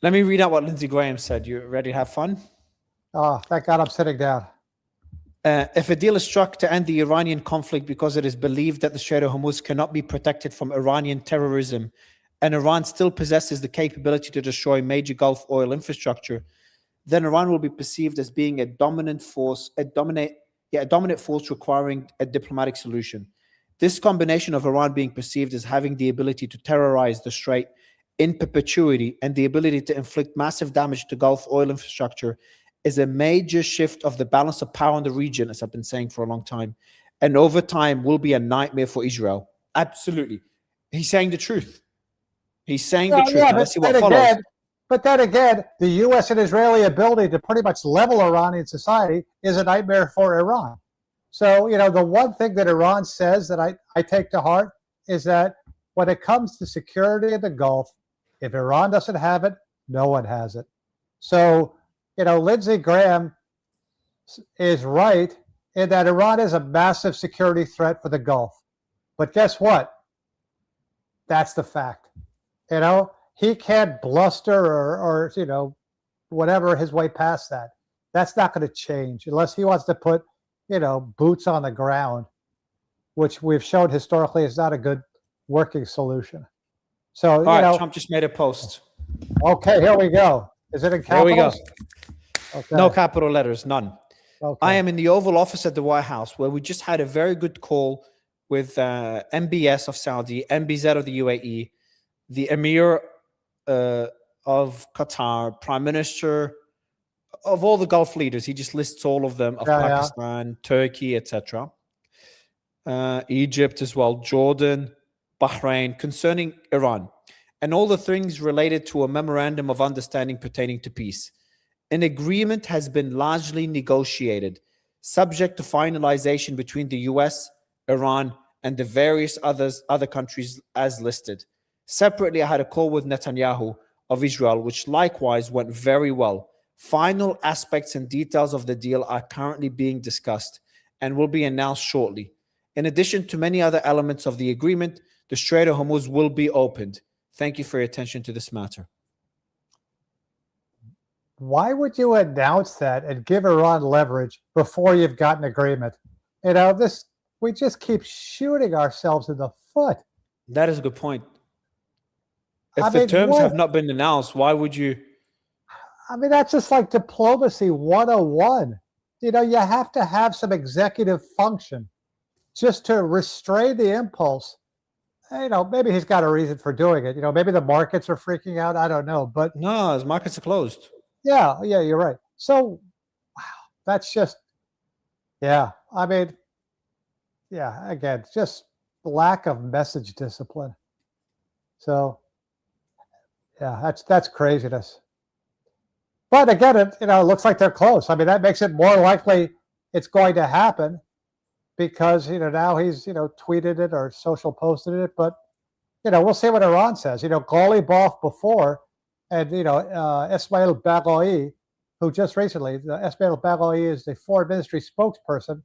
Let me read out what Lindsey Graham said. You ready to have fun? Oh, thank God I'm sitting down. If a deal is struck to end the Iranian conflict because it is believed that the Strait of Hormuz cannot be protected from Iranian terrorism, and Iran still possesses the capability to destroy major Gulf oil infrastructure, then Iran will be perceived as being a dominant force, a dominant force requiring a diplomatic solution. This combination of Iran being perceived as having the ability to terrorize the Strait in perpetuity and the ability to inflict massive damage to Gulf oil infrastructure is a major shift of the balance of power in the region, as I've been saying for a long time, and over time will be a nightmare for Israel. Absolutely. He's saying the truth. He's saying the truth. Yeah, now, let's see what follows. But then again, the U.S. and Israeli ability to pretty much level Iranian society is a nightmare for Iran. So, the one thing that Iran says that I take to heart is that when it comes to security in the Gulf, if Iran doesn't have it, no one has it. So, Lindsey Graham is right in that Iran is a massive security threat for the Gulf. But guess what? That's the fact. He can't bluster or whatever his way past that. That's not going to change unless he wants to put, boots on the ground, which we've shown historically is not a good working solution. So, all right, Trump just made a post. Okay, here we go. Is it in capitals? Here we go. Okay. No capital letters, none. Okay. I am in the Oval Office at the White House, where we just had a very good call with MBS of Saudi, MBZ of the UAE, the Emir of Qatar, Prime Minister of all the Gulf leaders. He just lists all of them, of Pakistan, Turkey, etc. Egypt as well, Jordan, Bahrain, concerning Iran, and all the things related to a memorandum of understanding pertaining to peace. An agreement has been largely negotiated, subject to finalization between the US, Iran, and the various other countries as listed. Separately, I had a call with Netanyahu of Israel, which likewise went very well. Final aspects and details of the deal are currently being discussed and will be announced shortly. In addition to many other elements of the agreement, the Strait of Hormuz will be opened. Thank you for your attention to this matter. Why would you announce that and give Iran leverage before you've got an agreement? We just keep shooting ourselves in the foot. That is a good point. If the terms have not been announced, why would you? That's just like diplomacy 101. You have to have some executive function just to restrain the impulse. Maybe he's got a reason for doing it. Maybe the markets are freaking out. I don't know. But no, his markets are closed. Yeah, you're right. So, wow, that's just, again, just lack of message discipline. So, that's craziness. But again, it looks like they're close. That makes it more likely it's going to happen because, now he's, tweeted it or social posted it. But, we'll see what Iran says. Ghalibaf before, and, Ismail Baghouti, who just recently, Ismail Baghouti is the foreign ministry spokesperson.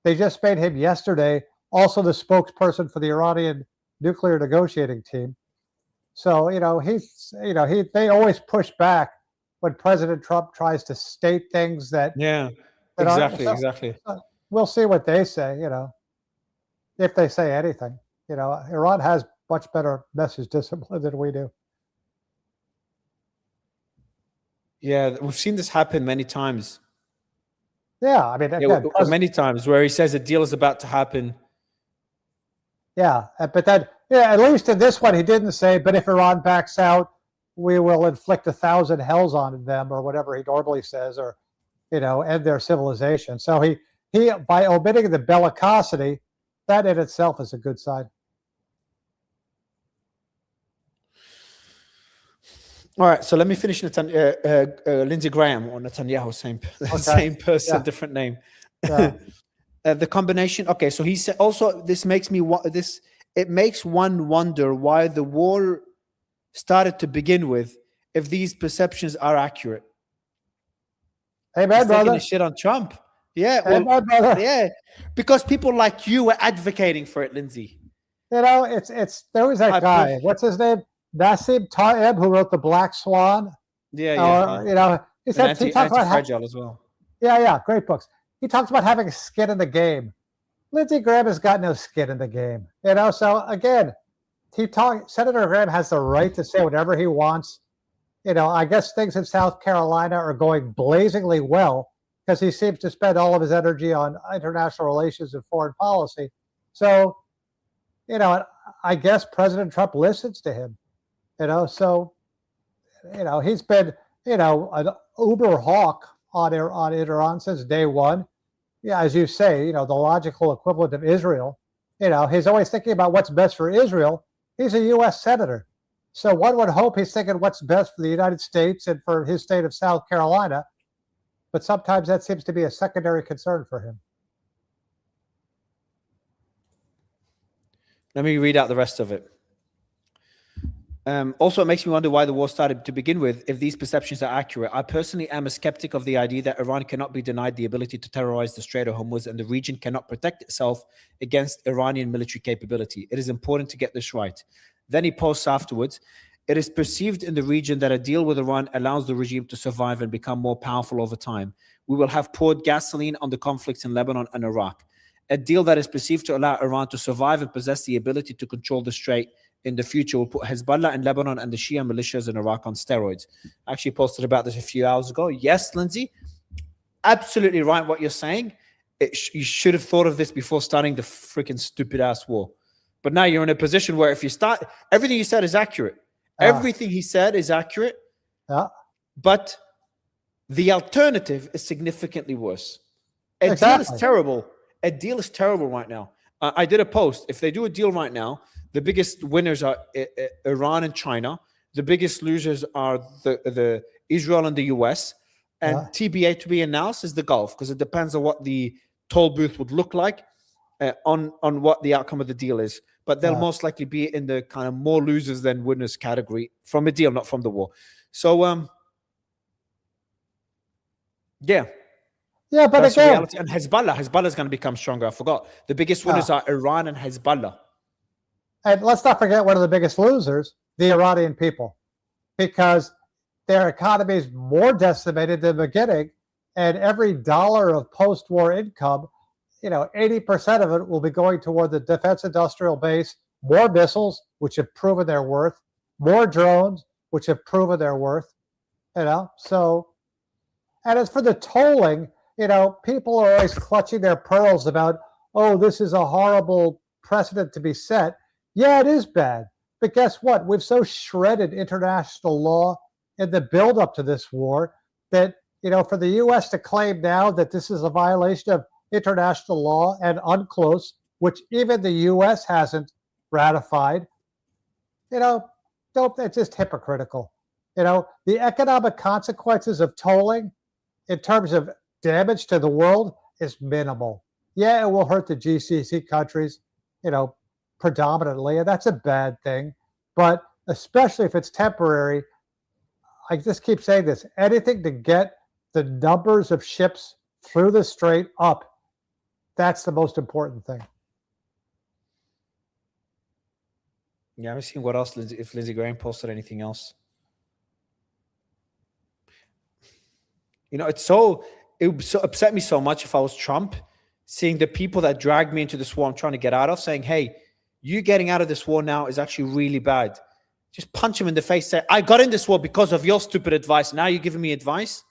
They just made him yesterday also the spokesperson for the Iranian nuclear negotiating team. So, they always push back when President Trump tries to state things that. Yeah, exactly. We'll see what they say, if they say anything. Iran has much better message discipline than we do. Yeah, we've seen this happen many times. Yeah, many times where he says a deal is about to happen. Yeah, but then, at least in this one, he didn't say, but if Iran backs out, we will inflict 1,000 hells on them, or whatever he normally says, or, end their civilization. So he by omitting the bellicosity, that in itself is a good sign. All right, so let me finish Lindsey Graham or Netanyahu, same person, different name. Yeah. The combination. Okay, so he said also this makes me it makes one wonder why the war started to begin with if these perceptions are accurate. Amen, brother. Taking a shit on Trump. Yeah, Amen, brother. Yeah, because people like you were advocating for it, Lindsey. There was that guy. What's his name? Nassim Taleb, who wrote The Black Swan. Yeah. You know, he And said he talks about anti-fragile as well. yeah, great books. He talks about having skin in the game. Lindsey Graham has got no skin in the game. You know, so again, Senator Graham has the right to say whatever he wants. You know, I guess things in South Carolina are going blazingly well because he seems to spend all of his energy on international relations and foreign policy. So, you know, I guess President Trump listens to him. You know, so, you know, he's been, you know, an uber hawk on Iran since day one. Yeah, as you say, you know, the logical equivalent of Israel. You know, he's always thinking about what's best for Israel. He's a U.S. senator. So one would hope he's thinking what's best for the United States and for his state of South Carolina. But sometimes that seems to be a secondary concern for him. Let me read out the rest of it. Also, it makes me wonder why the war started to begin with, if these perceptions are accurate. I personally am a skeptic of the idea that Iran cannot be denied the ability to terrorize the Strait of Hormuz and the region cannot protect itself against Iranian military capability. It is important to get this right. Then he posts afterwards, it is perceived in the region that a deal with Iran allows the regime to survive and become more powerful over time. We will have poured gasoline on the conflicts in Lebanon and Iraq. A deal that is perceived to allow Iran to survive and possess the ability to control the Strait in the future will put Hezbollah in Lebanon and the Shia militias in Iraq on steroids. I actually posted about this a few hours ago. Yes, Lindsay, absolutely right what you're saying. You should have thought of this before starting the freaking stupid ass war. But now you're in a position where if you start, everything you said is accurate. Everything he said is accurate. But the alternative is significantly worse. A deal is terrible. A deal is terrible right now. I did a post. If they do a deal right now, the biggest winners are Iran and China. The biggest losers are the Israel and the US. And TBA to be announced is the Gulf, because it depends on what the toll booth would look like on what the outcome of the deal is. But they'll most likely be in the kind of more losers than winners category from a deal, not from the war. So, yeah. Yeah, but that's again, reality. And Hezbollah is going to become stronger. I forgot. The biggest winners are Iran and Hezbollah. And let's not forget one of the biggest losers, the Iranian people, because their economy is more decimated than the beginning. And every dollar of post-war income, you know, 80% of it will be going toward the defense industrial base, more missiles, which have proven their worth, more drones, which have proven their worth, you know. So, and as for the tolling, you know, people are always clutching their pearls about, oh, this is a horrible precedent to be set. Yeah, it is bad. But guess what? We've so shredded international law in the buildup to this war that, you know, for the U.S. to claim now that this is a violation of international law and UNCLOS, which even the U.S. hasn't ratified, you know, it's just hypocritical. You know, the economic consequences of tolling in terms of damage to the world is minimal. Yeah, it will hurt the GCC countries, you know, predominantly, and that's a bad thing. But especially if it's temporary, I just keep saying this, anything to get the numbers of ships through the strait up, that's the most important thing. Yeah, I haven't seen what else, if Lindsey Graham posted anything else. You know, it would upset me so much if I was Trump, seeing the people that dragged me into this war I'm trying to get out of, saying, hey, you getting out of this war now is actually really bad. Just punch him in the face, say, I got in this war because of your stupid advice. Now you're giving me advice?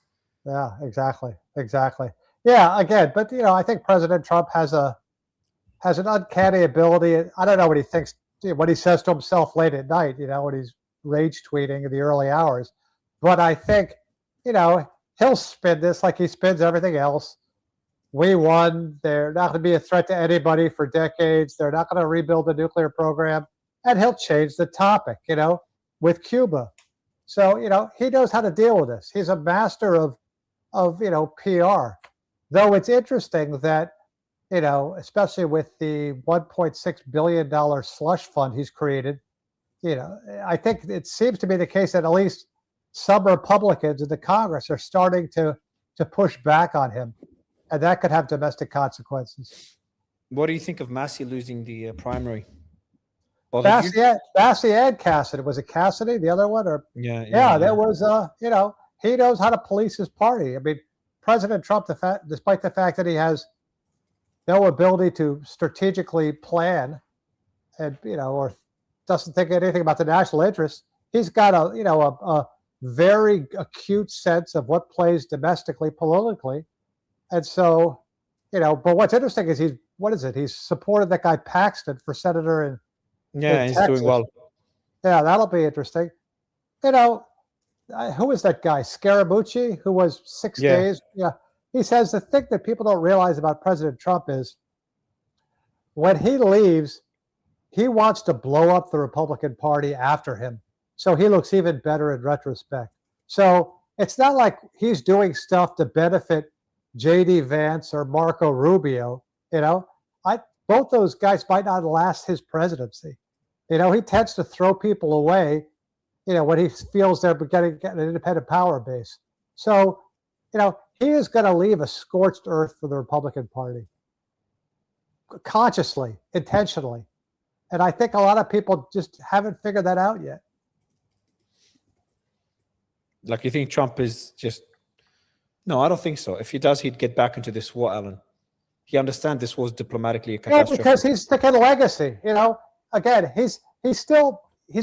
Yeah, exactly. Yeah, again, but, you know, I think President Trump has an uncanny ability. I don't know what he thinks, what he says to himself late at night, you know, when he's rage tweeting in the early hours. But I think, you know, he'll spin this like he spins everything else. We won. They're not going to be a threat to anybody for decades. They're not going to rebuild the nuclear program. And he'll change the topic, you know, with Cuba. So, you know, he knows how to deal with this. He's a master of you know, PR. Though it's interesting that, you know, especially with the $1.6 billion slush fund he's created, you know, I think it seems to be the case that at least some Republicans in the Congress are starting to push back on him. And that could have domestic consequences. What do you think of Massey losing the primary? Bothered you? Bassey and Cassidy. Was it Cassidy, the other one? Or Yeah. there was, he knows how to police his party. I mean, President Trump, despite the fact that he has no ability to strategically plan and, or doesn't think anything about the national interest, he's got a very acute sense of what plays domestically, politically. And so, but what's interesting is he's supported that guy Paxton for senator in He's Texas. doing well. Yeah, that'll be interesting. Who was that guy? Scaramucci, who was 6 days. Yeah. He says the thing that people don't realize about President Trump is when he leaves, he wants to blow up the Republican Party after him. So he looks even better in retrospect. So it's not like he's doing stuff to benefit J.D. Vance or Marco Rubio. Both those guys might not last his presidency. He tends to throw people away, when he feels they're getting an independent power base. So, he is going to leave a scorched earth for the Republican Party, consciously, intentionally. And I think a lot of people just haven't figured that out yet. Like, you think Trump is just... No, I don't think so. If he does, he'd get back into this war, Alan. He understands this was diplomatically a catastrophe. Yeah, because he's thinking legacy. Again, he's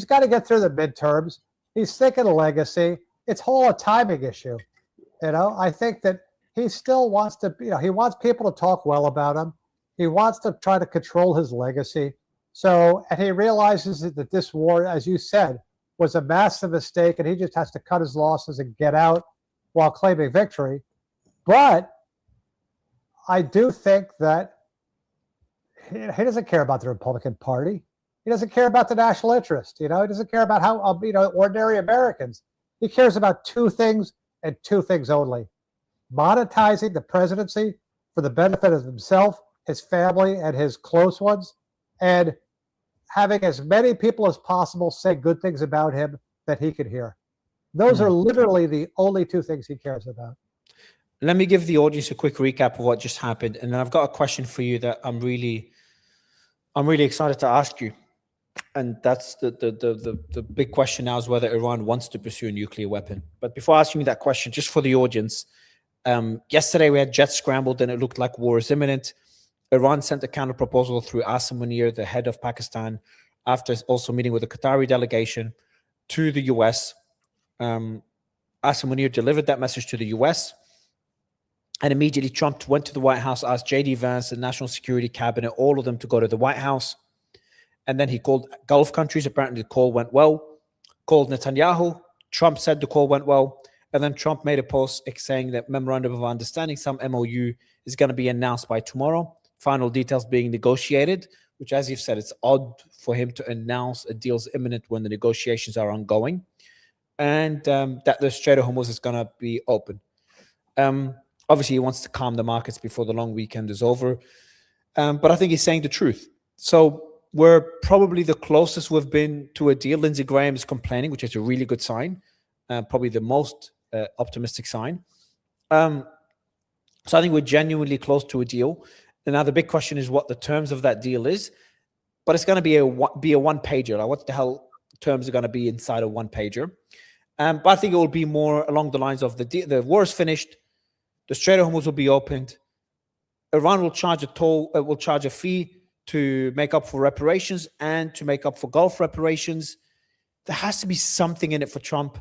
got to get through the midterms. He's thinking legacy. It's all a timing issue. I think that he still wants to, he wants people to talk well about him. He wants to try to control his legacy. So, and he realizes that this war, as you said, was a massive mistake, and he just has to cut his losses and get out while claiming victory. But I do think that he doesn't care about the Republican Party. He doesn't care about the national interest. He doesn't care about how, ordinary Americans. He cares about two things and two things only: monetizing the presidency for the benefit of himself, his family, and his close ones, and having as many people as possible say good things about him that he could hear. Those are literally the only two things he cares about. Let me give the audience a quick recap of what just happened, and then I've got a question for you that I'm really excited to ask you. And that's the big question now, is whether Iran wants to pursue a nuclear weapon. But before asking you that question, just for the audience, yesterday we had jets scrambled and it looked like war is imminent. Iran sent a counter proposal through Asim Munir, the head of Pakistan, after also meeting with a Qatari delegation, to the US. Asim Munir delivered that message to the US. And immediately Trump went to the White House, asked J.D. Vance, the National Security Cabinet, all of them to go to the White House. And then he called Gulf countries. Apparently the call went well. Called Netanyahu. Trump said the call went well. And then Trump made a post saying that memorandum of understanding, some MOU, is going to be announced by tomorrow. Final details being negotiated, which, as you've said, it's odd for him to announce a deal's imminent when the negotiations are ongoing. And that the Strait of Hormuz is going to be open. Obviously, he wants to calm the markets before the long weekend is over. But I think he's saying the truth. So we're probably the closest we've been to a deal. Lindsey Graham is complaining, which is a really good sign. Probably the most optimistic sign. So I think we're genuinely close to a deal. And now the big question is what the terms of that deal is. But it's going to be a one-pager. Like, what the hell terms are going to be inside a one-pager? But I think it will be more along the lines of the war is finished. The Strait of Hormuz will be opened. Iran will charge a fee to make up for reparations and to make up for Gulf reparations. There has to be something in it for Trump.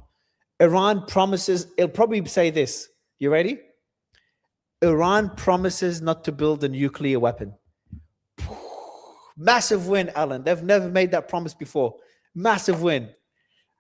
Iran promises, he'll probably say this. You ready? Iran promises not to build a nuclear weapon. Massive win, Alan. They've never made that promise before. Massive win.